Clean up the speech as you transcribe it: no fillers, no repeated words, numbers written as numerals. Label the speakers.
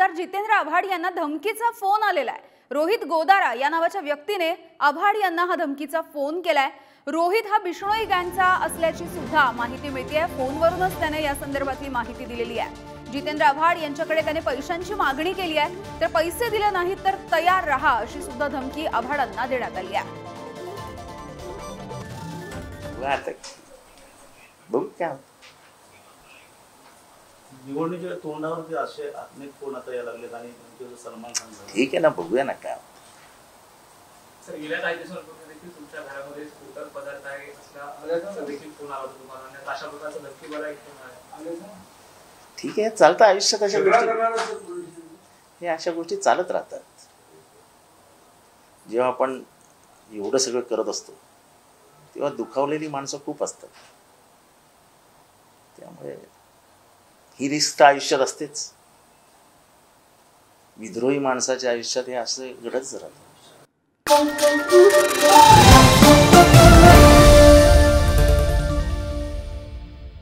Speaker 1: आमदार जितेंद्र आव्हाड यांना धमकीचा फोन आलेला आहे। रोहित गोदारा या नावाच्या व्यक्तीने आव्हाड यांना हा धमकीचा फोन केलाय। रोहित हा बिष्णोई गँगचा असल्याची सुद्धा माहिती मिळतेय। फोनवरूनच त्याने या संदर्भातली माहिती दिलेली आहे। जितेंद्र आव्हाड यांच्याकडे त्याने पैशांची मागणी केली आहे, तर पैसे दिले नाहीत तर तयार रहा अशी सुद्धा धमकी आव्हाडांना देण्यात आली आहे।
Speaker 2: निवडणुकीच्या तोंडावरती असे अनेक फोन आता यायला लागलेत आणि सलमान खान
Speaker 3: ठीक आहे ना, बघूया ना काय
Speaker 4: सर। गेल्या काही दिवसांपूर्वी देखील तुमच्या घरामध्ये स्फोटक पदार्थ आहे असला देखील फोन आला तुम्हाला आणि अशा प्रकारचा धक्की बरा एक फोन आहे।
Speaker 3: ठीक आहे, चालतं आयुष्यात अशा गोष्टी, हे अशा गोष्टी चालत राहतात। जेव्हा आपण एवढं सगळं करत असतो तेव्हा दुखावलेली माणसं खूप असतात, त्यामुळे ही रिस्क तर आयुष्यात असतेच। विद्रोही माणसाच्या आयुष्यात हे असं घडतच राहतं।